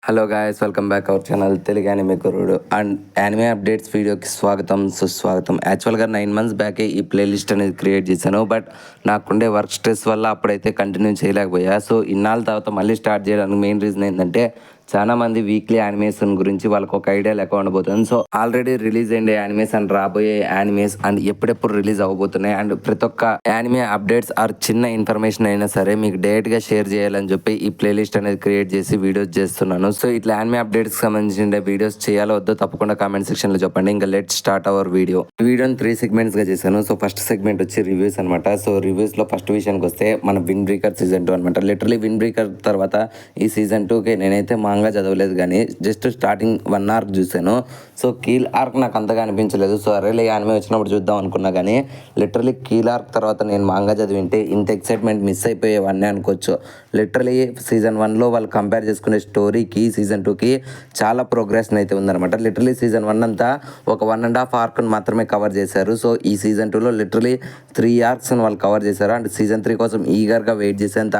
Hello guys, welcome back our channel Telugu anime గురుడు and anime updates వీడియోకి స్వాగతం సుస్వాగతం. యాక్చువల్గా 9 months బ్యాకే ఈ ప్లేలిస్ట్ అనేది క్రియేట్ చేశాను, బట్ నాకుండే వర్క్ స్ట్రెస్ వల్ల అప్పుడైతే కంటిన్యూ చేయలేకపోయా. సో ఇన్నాళ్ళ తర్వాత మళ్ళీ స్టార్ట్ చేయడానికి మెయిన్ రీజన్ ఏంటంటే చాలా మంది వీక్లీ యానిమేషన్ గురించి వాళ్ళకి ఒక ఐడియా లేక ఉండబోతుంది. సో ఆల్రెడీ రిలీజ్ అయ్యే యానిమేస్ అండ్ రాబోయే యానిమేస్ అండ్ ఎప్పుడెప్పుడు రిలీజ్ అవ్వబోతున్నాయి అండ్ ప్రతి ఒక్క యానిమే అప్డేట్స్ ఆర్ చిన్న ఇన్ఫర్మేషన్ అయినా సరే మీకు డైరెక్ట్ గా షేర్ చేయాలని చెప్పి ఈ ప్లేలిస్ట్ అనేది క్రియేట్ చేసి వీడియోస్ చేస్తున్నాను. సో ఇట్లా యానిమే అప్డేట్స్ కి సంబంధించిన వీడియోస్ చేయాలో వద్దో తప్పకుండా కామెంట్ సెక్షన్ లో చెప్పండి. ఇంకా లెట్ స్టార్ట్ అవర్ వీడియోని 3 segments గా చేశాను. సో ఫస్ట్ సెగ్మెంట్ వచ్చి రివ్యూస్ అనమాట. సో రివ్యూస్ లో ఫస్ట్ విషయానికి వస్తే మన విన్ బ్రేకర్ సీజన్ 2 అనమాట. లిటరలీ విన్ బ్రేకర్ తర్వాత ఈ సీజన్ 2కి నేనైతే మాంగా చదవలేదు, కానీ జస్ట్ స్టార్టింగ్ 1 hour చూశాను. సో కీల్ ఆర్క్ నాకు అంతగా అనిపించలేదు. సో అరేలే యానిమే వచ్చినప్పుడు చూద్దాం అనుకున్నా, కానీ లిటరలీ కీల్ ఆర్క్ తర్వాత నేను మాంగా చదివింటే ఇంత ఎక్సైట్మెంట్ మిస్ అయిపోయేవన్నీ అనుకోవచ్చు. లిటరలీ సీజన్ 1లో వాళ్ళు కంపేర్ చేసుకునే స్టోరీకి సీజన్ 2కి చాలా ప్రోగ్రెస్ అయితే ఉందన్నమాట. లిటరలీ సీజన్ 1 అంతా ఒక 1.5 arc మాత్రమే కవర్ చేశారు. సో ఈ సీజన్ 2లో లిటరలీ 3 arcs వాళ్ళు కవర్ చేశారు. అండ్ సీజన్ 3 కోసం ఈగర్గా వెయిట్ చేసేంత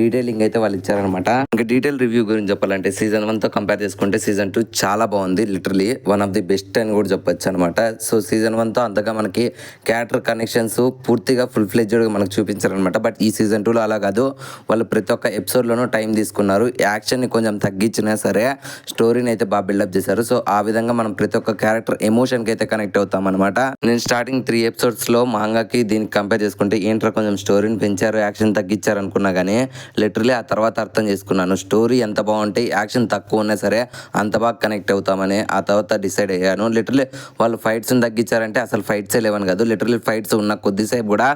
డీటెయిలింగ్ అయితే వాళ్ళు ఇచ్చారనమాట. ఇంకా డీటెయిల్ రివ్యూ గురించి చెప్పాలంటే సీజన్ 1తో కంపేర్ చేసుకుంటే సీజన్ 2 చాలా బాగుంది. Literally one of the best అని కూడా చెప్పొచ్చు అనమాట. సో సీజన్ 1తో అంతగా మనకి క్యారెక్టర్ కనెక్షన్స్ పూర్తిగా ఫుల్ ఫ్లెడ్జ్డ్గా మనకు చూపించారనమాట. బట్ ఈ సీజన్ 2లో అలా కాదు, వాళ్ళు ప్రతి ఒక్క ఎపిసోడ్లోనూ టైం తీసుకున్నారు. యాక్షన్ని కొంచెం తగ్గించినా సరే స్టోరీని అయితే బాగా బిల్డప్ చేశారు. సో ఆ విధంగా మనం ప్రతి ఒక్క క్యారెక్టర్ ఎమోషన్కి అయితే కనెక్ట్ అవుతాం అనమాట. నేను స్టార్టింగ్ 3 episodes మాంగాకి దీనికి కంపేర్ చేసుకుంటే ఏంట్రా కొంచెం స్టోరీని పెంచారు, యాక్షన్ తగ్గించారు అనుకున్నా, కానీ లిటరలీ ఆ తర్వాత అర్థం చేసుకున్నాను స్టోరీ ఎంత బాగుంటే యాక్షన్ తక్కువ ఉన్నా సరే అంత బాగా కనెక్ట్ అవుతామని ఆ తర్వాత డిసైడ్ అయ్యాను. లిటరలీ వాళ్ళు ఫైట్స్ని తగ్గించారంటే అసలు ఫైట్సే లేవని కాదు, లిటరలీ ఫైట్స్ ఉన్న కొద్దిసేపు కూడా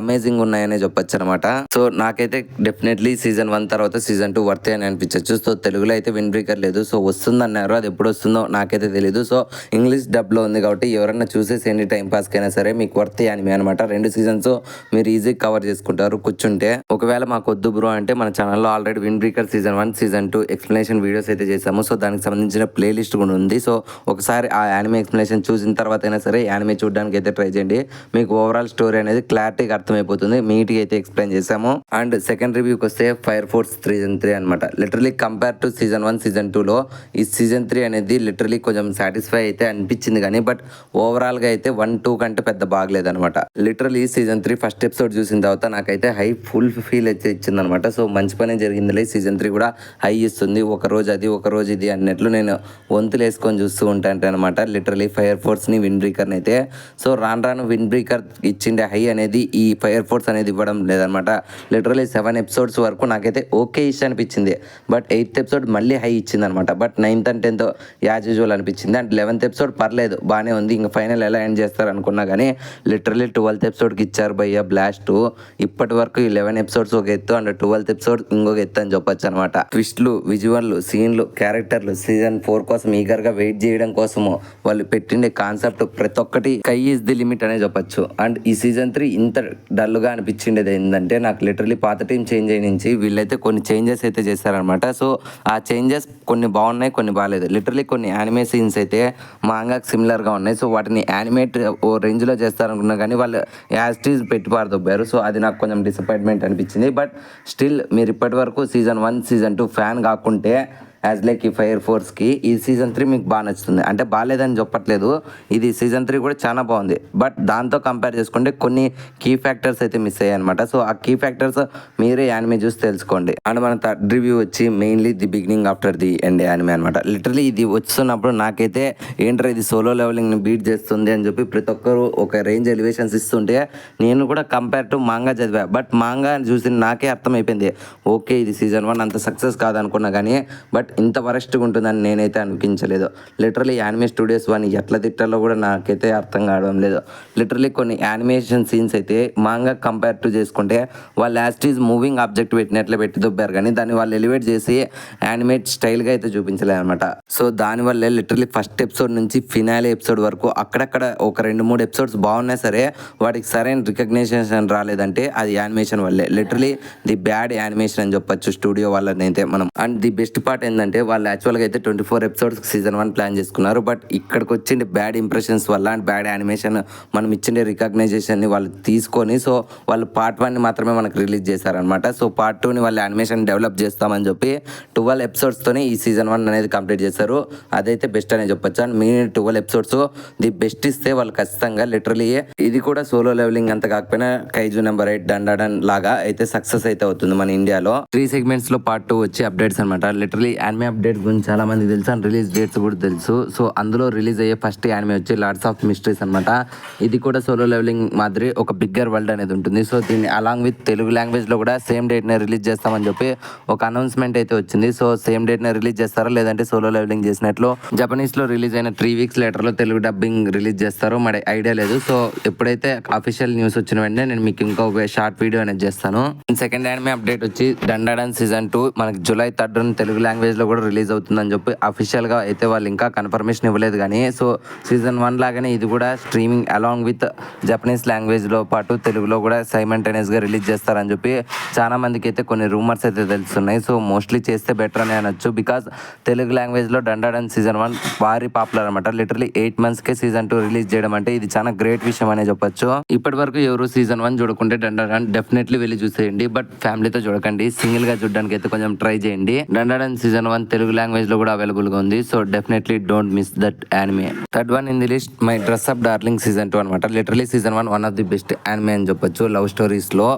అమేజింగ్ ఉన్నాయని చెప్పొచ్చు అనమాట. సో నాకైతే డెఫినెట్లీ సీజన్ 1 తర్వాత సీజన్ 2 వర్తే అని అనిపించవచ్చు. సో తెలుగులో అయితే విన్ బ్రేకర్ లేదు. సో వస్తుందన్నారు, అది ఎప్పుడు వస్తుందో నాకైతే తెలియదు. సో ఇంగ్లీష్ డబ్లో ఉంది కాబట్టి ఎవరన్నా చూసేసి ఎన్ని టైం పాస్కైనా సరే మీకు వర్తే యానిమే అనమాట. 2 seasons మీరు ఈజీగా కవర్ చేసుకుంటారు కూర్చుంటే. ఒకవేళ మాకు వద్దు బ్రో అంటే మన ఛానల్లో already win breaker season 1 season 2 explanation videos అయితే చేసాము. సో దానికి సంబంధించిన ప్లేలిస్ట్ కూడా ఉంది. సో ఒకసారి ఆ యానిమే ఎక్స్ప్లెనేషన్ చూసిన తర్వాత అయినా సరే యానిమే చూడడానికి అయితే ట్రై చేయండి. మీకు ఓవరాల్ స్టోరీ అనేది క్లారిటీగా అర్థమైపోతుంది. నీట్గా అయితే ఎక్స్ప్లెయిన్ చేసాము. అండ్ సెకండ్ రివ్యూకి వస్తే ఫైర్ ఫోర్స్ సీజన్ 3 అనమాట. Literally compare to season 1 season 2లో ఈ సీజన్ 3 అనేది లిటరలీ కొంచెం సాటిస్ఫై అయితే అనిపించింది, కానీ బట్ ఓవరాల్గా అయితే 1-2 కంటే పెద్ద బాగలేదనమాట. లిటరలీ సీజన్ 3 ఫస్ట్ ఎపిసోడ్ చూసిన తర్వాత నాకైతే హై ఫుల్ ఫీల్ అయితే ఇచ్చింది అనమాట. సో మంచి పనే జరిగిందిలే, సీజన్ 3 కూడా హై ఇస్తుంది. ఒక రోజు అది ఒక రోజు ఇది అన్నట్లు నేను వంతులు వేసుకొని చూస్తూ ఉంటాను అనమాట. లిటరలీ ఫైర్ ఫోర్స్ని విన్ బ్రేకర్ని అయితే సో రాను విన్ బ్రేకర్ ఇచ్చిండే హై అనేది ఈ ఫైర్ ఫోర్స్ అనేది ఇవ్వడం లేదనమాట. లిటరలీ 7 episodes వరకు నాకైతే ఓకే ఇష్ట అనిపించింది, బట్ 8th episode మళ్ళీ హై ఇచ్చింది అనమాట. But 9th and 10th as usual అనిపించింది. అండ్ 11th episode పర్లేదు బాగానే ఉంది. ఇంకా ఫైనల్ ఎలా ఎండ్ చేస్తారు అనుకున్నా, కానీ లిటరలీ 12th episodeకి ఇచ్చారు భయ్య బ్లాస్ట్. ఇప్పటి వరకు 11 episodes ఒక ఎత్తు అండ్ 12th episode ఇంకొక ఎత్తు అని చెప్పొచ్చు అనమాట. ట్విస్ట్లు, విజువల్లు, సీన్లు, క్యారెక్టర్లు సీజన్ 4 కోసం ఈగర్గా వెయిట్ చేయడం కోసము వాళ్ళు పెట్టిండే కాన్సెప్ట్ ప్రతి ఒక్కటి కై ఈజ్ ది లిమిట్ అనే చెప్పొచ్చు. అండ్ ఈ సీజన్ 3 ఇంత డల్గా అనిపించిండేది ఏంటంటే నాకు లిటరలీ పాత టీం చేంజ్ అయ్యి నుంచి వీళ్ళైతే కొన్ని చేంజెస్ అయితే చేశారనమాట. సో ఆ చేంజెస్ కొన్ని బాగున్నాయి, కొన్ని బాగాలేదు. లిటరలీ కొన్ని యానిమే సీన్స్ అయితే మాంగాకి సిమిలర్గా ఉన్నాయి. సో వాటిని యానిమేట్ ఓ రేంజ్లో చేస్తారనుకున్నా, కానీ వాళ్ళు యాస్టీజ్ పెట్టి పారదొబ్బారు. సో అది నాకు కొంచెం డిసప్పాయింట్మెంట్ అనిపించింది. బట్ స్టిల్ మీరు ఇప్పటి వరకు సీజన్ 1 సీజన్ 2 ఫ్యాన్ కాకుంటే యాజ్ లైక్ ఈ ఫైర్ ఫోర్స్కి ఈ సీజన్ 3 మీకు బాగా నచ్చుతుంది. అంటే బాగాలేదని చెప్పట్లేదు, ఇది సీజన్ 3 కూడా చాలా బాగుంది. బట్ దాంతో కంపేర్ చేసుకుంటే కొన్ని కీ ఫ్యాక్టర్స్ అయితే మిస్ అయ్యాయి అనమాట. సో ఆ కీ ఫ్యాక్టర్స్ మీరే యానిమే చూసి తెలుసుకోండి. అండ్ మన థర్డ్ రివ్యూ వచ్చి mainly the beginning after the end anime అనమాట. లిటరలీ ఇది వస్తున్నప్పుడు నాకైతే ఏంట్రా ఇది సోలో లెవెలింగ్ని బీట్ చేస్తుంది అని చెప్పి ప్రతి ఒక్కరు ఒక రేంజ్ ఎలివేషన్స్ ఇస్తుంటే నేను కూడా కంపేర్ టు మాంగా చదివా. బట్ మాంగా చూసి నాకే అర్థమైపోయింది, ఓకే ఇది సీజన్ 1 అంత సక్సెస్ కాదనుకున్నా, కానీ బట్ ఇంత వరస్ట్గా ఉంటుందని నేనైతే అనిపించలేదు. లిటరలీ యానిమే స్టూడియోస్ వాని ఎట్లా తిట్టాలో కూడా నాకైతే అర్థం కావడం లేదు. లిటరలీ కొన్ని యానిమేషన్ సీన్స్ అయితే మాంగా కంపేర్ టు చేసుకుంటే వాళ్ళు యాస్టీజ్ మూవింగ్ ఆబ్జెక్ట్ పెట్టినట్లే పెట్టి దొబ్బారు, కానీ దాన్ని వాళ్ళు ఎలివేట్ చేసి యానిమేట్ స్టైల్గా అయితే చూపించలేదు అనమాట. సో దానివల్లే లిటరలీ ఫస్ట్ ఎపిసోడ్ నుంచి ఫినాలే ఎపిసోడ్ వరకు అక్కడక్కడ ఒక 2-3 episodes బాగున్నా సరే వాటికి సరైన రికగ్నిషన్ రాలేదంటే అది యానిమేషన్ వల్లే. లిటరలీ ది బ్యాడ్ యానిమేషన్ అని చెప్పొచ్చు స్టూడియో వాళ్ళనైతే మనం. అండ్ ది బెస్ట్ పార్ట్ ఏంటంటే వాళ్ళు యాక్చువల్గా అయితే 24 ఎపిసోడ్స్ సీజన్ 1 ప్లాన్ చేసుకున్నారు. బట్ ఇక్కడికి వచ్చిండే బ్యాడ్ ఇంప్రెషన్స్ వల్ల అండ్ బ్యాడ్ యానిమేషన్ మనం ఇచ్చిండే రికగ్నైజేషన్ని వాళ్ళు తీసుకొని సో వాళ్ళు పార్ట్ 1ని మాత్రమే మనకు రిలీజ్ చేశారనమాట. సో పార్ట్ 2ని వాళ్ళు యానిమేషన్ డెవలప్ చేస్తామని చెప్పి 12 ఎపిసోడ్స్తోనే ఈ సీజన్ 1 అనేది కంప్లీట్ చేశారు. అదైతే బెస్ట్ అనే చెప్పొచ్చు. అండ్ మిగిలిన 12 ఎపిసోడ్స్ ది బెస్ట్ ఇస్తే వాళ్ళు ఖచ్చితంగా లిటరలీ ఇది కూడా సోలో లెవెలింగ్ అంత కాకపోయినా కైజు నెంబర్ 8 డండాడన్ లాగా అయితే సక్సెస్ అయితే అవుతుంది మన ఇండియాలో. 3 సెగ్మెంట్స్ లో పార్ట్ 2 వచ్చి అప్డేట్స్ అనమాట. లిటరలీ యానిమే అప్డేట్స్ గురించి చాలా మంది తెలుసు అండ్ రిలీజ్ డేట్స్ కూడా తెలుసు. సో అందులో రిలీజ్ అయ్యే ఫస్ట్ యానిమే వచ్చి లార్డ్స్ ఆఫ్ మిస్టరీస్ అనమాట. ఇది కూడా సోలో లెవెలింగ్ మాదిరి ఒక బిగ్గర్ వరల్డ్ అనేది ఉంటుంది. సో దీన్ని అలాంగ్ విత్ తెలుగు లాంగ్వేజ్ లో కూడా సేమ్ డేట్ నే రిలీజ్ చేస్తామని చెప్పి ఒక అనౌన్స్మెంట్ అయితే వచ్చింది. సో సేమ్ డేట్ నే రిలీజ్ చేస్తారా లేదంటే సోలో లెవెలింగ్ చేసినట్లు జపనీస్ లో రిలీజ్ అయిన 3 వీక్స్ లేటర్ లో తెలుగు డబ్బింగ్ రిలీజ్ చేస్తారో మరి ఐడియా లేదు. సో ఎప్పుడైతే అఫీషియల్ న్యూస్ వచ్చిన వెంటనే నేను మీకు ఇంకొక షార్ట్ వీడియో అనేది చేస్తాను. సెకండ్ యానిమే అప్డేట్ వచ్చి డండాడన్ సీజన్ 2 మనకి జూలై 3 తెలుగు లాంగ్వేజ్ లో కూడా రిలీజ్ అవుతుందని చెప్పి అఫీషియల్ గా అయితే వాళ్ళు ఇంకా కన్ఫర్మేషన్ ఇవ్వలేదు. కానీ సో సీజన్ 1 లాగానే ఇది కూడా streaming along with Japanese language లో పాటు తెలుగులో కూడా సైమల్టేనియస్ గా రిలీజ్ చేస్తారని చెప్పి చాలా మందికి అయితే కొన్ని రూమర్స్ అయితే తెలుస్తున్నాయి. సో మోస్ట్లీ చేస్తే బెటర్ అని అనొచ్చు. బికాస్ తెలుగు లాంగ్వేజ్ లో డండాడన్ సీజన్ 1 భారీ పాపులర్ అనమాట. లిటరలీ 8 months కే సీజన్ 2 రిలీజ్ చేయడం అంటే ఇది చాలా గ్రేట్ విషయం అనే చెప్పొచ్చు. ఇప్పటి వరకు ఎవరు సీజన్ 1 చూడకుంటే డండాడన్ డెఫినెట్లీ వెళ్ళి చూసేయండి. బట్ ఫ్యామిలీతో చూడకండి, సింగిల్ గా చూడడానికి అయితే కొంచెం ట్రై చేయండి. డండాడన్ సీజన్ 1 తెలుగు లాంగ్వేజ్ లో కూడా అవైలబుల్ గా ఉంది. So definitely don't miss that anime. Third one in the list my dress up darling season 2 అనమాట. Literally season 1 one of the best anime అని చెప్పొచ్చు లవ్ స్టోరీస్ లో.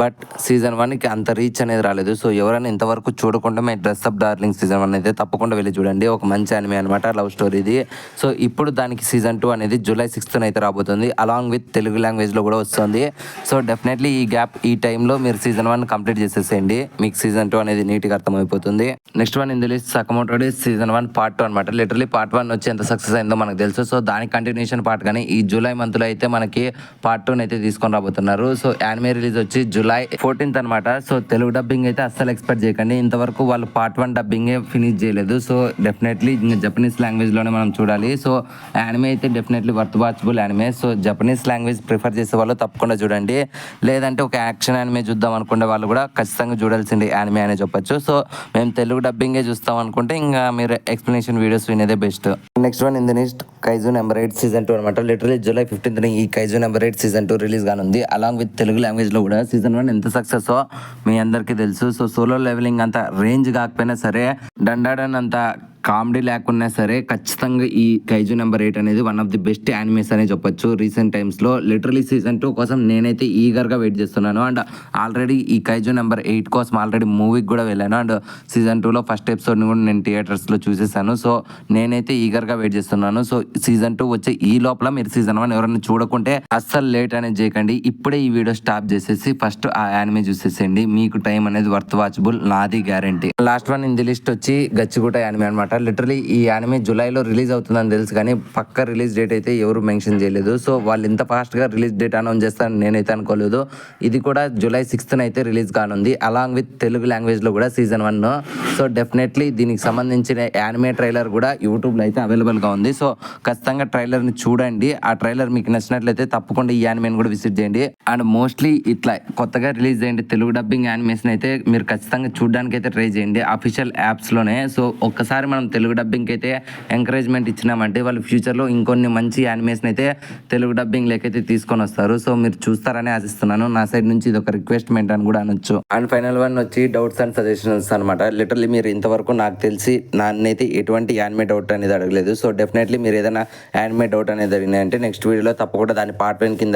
బట్ సీజన్ 1కి అంత రీచ్ అనేది రాలేదు. సో ఎవరైనా ఇంతవరకు చూడకుండా my dress up darling season 1 అయితే తప్పకుండా వెళ్ళి చూడండి. ఒక మంచి యానిమే అనమాట, లవ్ స్టోరీది. సో ఇప్పుడు దానికి సీజన్ 2 అనేది జూలై 6th అయితే రాబోతుంది. అలాంగ్ విత్ తెలుగు లాంగ్వేజ్ లో కూడా వస్తుంది. సో డెఫినెట్లీ ఈ గ్యాప్ ఈ టైంలో మీరు సీజన్ 1 కంప్లీట్ చేసేసేయండి. మీకు సీజన్ 2 అనేది నీట్గా అర్థమైపోతుంది. నెక్స్ట్ వన్ ఇందులో సకమోటో డేస్ సీజన్ 1 పార్ట్ 2 అనమాట. లిటరలీ పార్ట్ 1 వచ్చి ఎంత సక్సెస్ అయిందో మనకు తెలుసు. సో దాని కంటిన్యూషన్ పార్ట్ కానీ ఈ జూలై మంత్లో అయితే మనకి పార్ట్ 2 అయితే తీసుకొని రాబోతున్నారు. సో యానిమే రిలీజ్ వచ్చి జూలై 14th అనమాట. సో తెలుగు డబ్బింగ్ అయితే అస్సలు ఎక్స్పెక్ట్ చేయకండి. ఇంతవరకు వాళ్ళు పార్ట్ 1 డబ్బింగే ఫినిష్ చేయలేదు. సో డెఫినెట్లీ ఇంకా జపనీస్ లాంగ్వేజ్ లోనే మనం చూడాలి. సో యానిమే అయితే definitely worth watchable anime. So Japanese language prefer చేసే వాళ్ళు తప్పకుండా చూడండి. లేదంటే ఒక యాక్షన్ యానిమే చూద్దాం అనుకునే వాళ్ళు కూడా ఖచ్చితంగా చూడాల్సింది యానిమే అనే చెప్పొచ్చు. సో మేము తెలుగు డబ్బింగే చూస్తాం అనుకుంటే ఇంకా మీరు ఎక్స్ప్లెనేషన్ వీడియోస్ వినేదే best. Next one in the next Kaiju number 8 season 2 అనమాట. లిటరలీ జూలై 15th ఈ కైజు నెంబర్ 8 సీజన్ 2 రిలీజ్ కానుంది. అలాంగ్ విత్ తెలుగు లాంగ్వేజ్ లో కూడా సీజన్ 1 ఎంత సక్సెస్ మీ అందరికీ తెలుసు. సో సోలో లెవెలింగ్ అంత రేంజ్ కాకపోయినా సరే, డండాడన్ అంత కామెడీ లేకున్నా సరే ఖచ్చితంగా ఈ కైజు నెంబర్ 8 అనేది one of the best animes అనే చెప్పొచ్చు రీసెంట్ టైమ్స్లో. లిటరలీ సీజన్ 2 కోసం నేనైతే ఈగర్గా వెయిట్ చేస్తున్నాను. అండ్ ఆల్రెడీ ఈ కైజు నెంబర్ 8 కోసం ఆల్రెడీ మూవీకి కూడా వెళ్ళాను. అండ్ సీజన్ 2లో ఫస్ట్ ఎపిసోడ్ని కూడా నేను థియేటర్స్లో చూసేసాను. సో నేనైతే ఈగర్గా వెయిట్ చేస్తున్నాను. సో సీజన్ 2 వచ్చే ఈ లోపల మీరు సీజన్ 1 ఎవరైనా చూడకుంటే అస్సలు లేట్ అనేది చేయకండి. ఇప్పుడే ఈ వీడియో స్టాప్ చేసేసి ఫస్ట్ ఆ యానిమే చూసేసేయండి. మీకు టైం అనేది వర్త్ వాచబుల్, నాది guarantee. Last one in the list వచ్చి గచ్చిగుట యానిమే అనమాట. లిటరలీ ఈ యానిమే జూలైలో రిలీజ్ అవుతుందని తెలుసు కానీ పక్క రిలీజ్ డేట్ అయితే ఎవరు మెన్షన్ చేయలేదు. సో వాళ్ళు ఇంత ఫాస్ట్గా రిలీజ్ డేట్ అనౌన్స్ చేస్తారని నేనైతే అనుకోలేదు. ఇది కూడా జూలై 6th అయితే రిలీజ్ కానుంది అలాంగ్ విత్ తెలుగు లాంగ్వేజ్లో కూడా సీజన్ 1. సో డెఫినెట్లీ దీనికి సంబంధించిన యానిమే ట్రైలర్ కూడా యూట్యూబ్లో అయితే అవైలబుల్గా ఉంది. సో ఖచ్చితంగా ట్రైలర్ని చూడండి. ఆ ట్రైలర్ మీకు నచ్చినట్లయితే తప్పకుండా ఈ యానిమేని కూడా విజిట్ చేయండి. అండ్ మోస్ట్లీ ఇట్లా కొత్తగా రిలీజ్ చేయండి తెలుగు డబ్బింగ్ యానిమేషన్ అయితే మీరు ఖచ్చితంగా చూడడానికి అయితే ట్రై చేయండి అఫీషియల్ యాప్స్లోనే. సో ఒక్కసారి మనం తెలుగు డబ్బింగ్కి అయితే ఎంకరేజ్మెంట్ ఇచ్చినామంటే వాళ్ళు ఫ్యూచర్లో ఇంకొన్ని మంచి యానిమేషన్ అయితే తెలుగు డబ్బింగ్ లేకైతే తీసుకొని వస్తారు. సో మీరు చూస్తారని ఆశిస్తున్నాను. నా సైడ్ నుంచి ఇది ఒక రిక్వెస్ట్మెంట్ అని కూడా అనొచ్చు. అండ్ ఫైనల్ వన్ వచ్చి డౌట్స్ అండ్ సజెషన్స్ అనమాట. లిటరల్లీ మీరు ఇంతవరకు నాకు తెలిసి నన్నైతే ఎటువంటి యానిమే డౌట్ అనేది అడగలేదు. సో డెఫినెట్లీ మీరు ఏదైనా యానిమే డౌట్ అనేది అడిగినాయంటే నెక్స్ట్ వీడియోలో తప్పకుండా దాన్ని పార్ట్ 1 కింద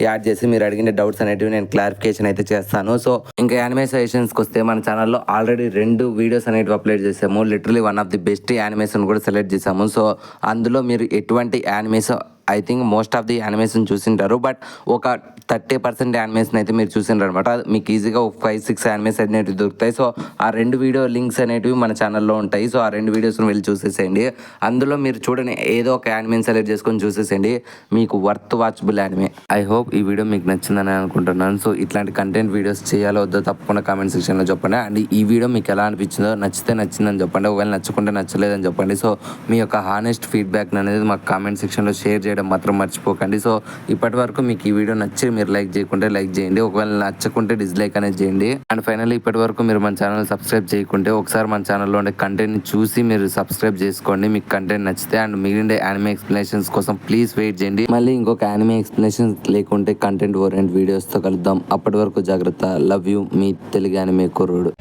యాడ్ చేసి మీరు అడిగిన డౌట్స్ అనేటివి నేను క్లారిఫికేషన్ అయితే చేస్తాను. సో ఇంకా యానిమే సజెషన్స్కి వస్తే మన ఛానల్లో ఆల్రెడీ 2 వీడియోస్ అనేవి అప్లోడ్ చేసాము. Literally one of the best animation కూడా సెలెక్ట్ చేసాము. సో అందులో మీరు ఎటువంటి animation I think most of the animation చూసింటారు. బట్ ఒక 30% యానిమేషన్ అయితే మీరు చూసింటారు అనమాట. మీకు ఈజీగా ఒక 5-6 యానిమేషన్ అనేవి దొరుకుతాయి. సో ఆ 2 వీడియో లింక్స్ అనేటివి మన ఛానల్లో ఉంటాయి. సో ఆ 2 వీడియోస్ని వెళ్ళి చూసేసేయండి. అందులో మీరు చూడని ఏదో ఒక యానిమేని సెలెక్ట్ చేసుకొని చూసేసేయండి. మీకు worth watchable anime. I hope ఈ వీడియో మీకు నచ్చిందని అనుకుంటున్నాను. సో ఇట్లాంటి కంటెంట్ వీడియోస్ చేయాలో వద్దో తప్పకుండా కామెంట్ సెక్షన్లో చెప్పండి. అండ్ ఈ వీడియో మీకు ఎలా అనిపించిందో, నచ్చితే నచ్చిందని చెప్పండి, ఒకవేళ నచ్చకుంటే నచ్చలేదని చెప్పండి. సో మీ యొక్క హానెస్ట్ ఫీడ్బ్యాక్ అనేది మాకు కామెంట్ సెక్షన్లో షేర్ చేయడం మాత్రం మర్చిపోకండి. సో ఇప్పటి వరకు మీకు ఈ వీడియో నచ్చి మీరు లైక్ చేయకుంటే లైక్ చేయండి, ఒకవేళ నచ్చకుంటే డిస్లైక్ అనేది చేయండి. అండ్ ఫైనల్లీ ఇప్పటి వరకు మీరు మన ఛానల్ సబ్స్క్రైబ్ చేయకుంటే ఒకసారి మన ఛానల్లో ఉండే కంటెంట్ ని చూసి మీరు సబ్స్క్రైబ్ చేసుకోండి, మీకు కంటెంట్ నచ్చితే. అండ్ మిగిలిన యానిమే ఎక్స్ప్లెనేషన్స్ కోసం ప్లీజ్ వెయిట్ చేయండి. మళ్ళీ ఇంకొక యానిమే ఎక్స్ప్లెనేషన్స్ లేకుంటే కంటెంట్ ఓరియంట్ వీడియోస్ తో కలుద్దాం. అప్పటి వరకు జాగ్రత్త. Love you, me Telugu anime కుర్రోడు.